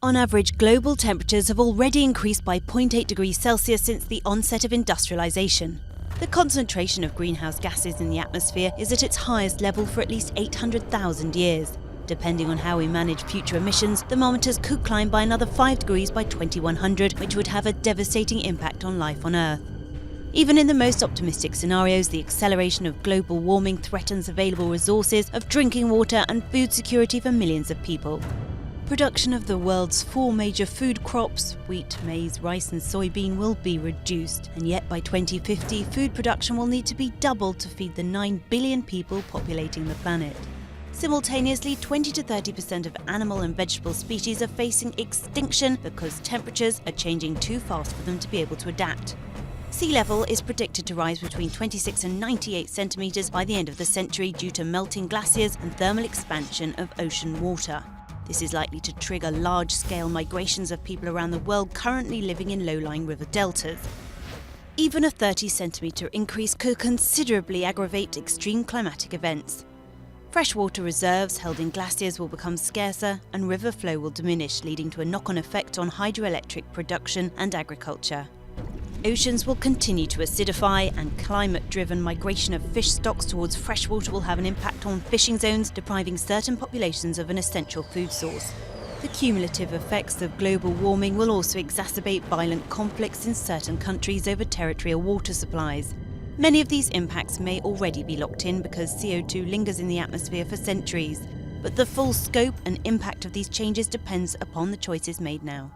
On average, global temperatures have already increased by 0.8 degrees Celsius since the onset of industrialization. The concentration of greenhouse gases in the atmosphere is at its highest level for at least 800,000 years. Depending on how we manage future emissions, thermometers could climb by another 5 degrees by 2100, which would have a devastating impact on life on Earth. Even in the most optimistic scenarios, the acceleration of global warming threatens available resources of drinking water and food security for millions of people. Production of the world's 4 major food crops, wheat, maize, rice and soybean, will be reduced, and yet by 2050 food production will need to be doubled to feed the 9 billion people populating the planet. Simultaneously, 20 to 30% of animal and vegetable species are facing extinction because temperatures are changing too fast for them to be able to adapt. Sea level is predicted to rise between 26 and 98 centimeters by the end of the century due to melting glaciers and thermal expansion of ocean water. This is likely to trigger large-scale migrations of people around the world currently living in low-lying river deltas. Even a 30-centimeter increase could considerably aggravate extreme climatic events. Freshwater reserves held in glaciers will become scarcer and river flow will diminish, leading to a knock-on effect on hydroelectric production and agriculture. Oceans will continue to acidify, and climate-driven migration of fish stocks towards freshwater will have an impact on fishing zones, depriving certain populations of an essential food source. The cumulative effects of global warming will also exacerbate violent conflicts in certain countries over territorial water supplies. Many of these impacts may already be locked in because CO2 lingers in the atmosphere for centuries, but the full scope and impact of these changes depends upon the choices made now.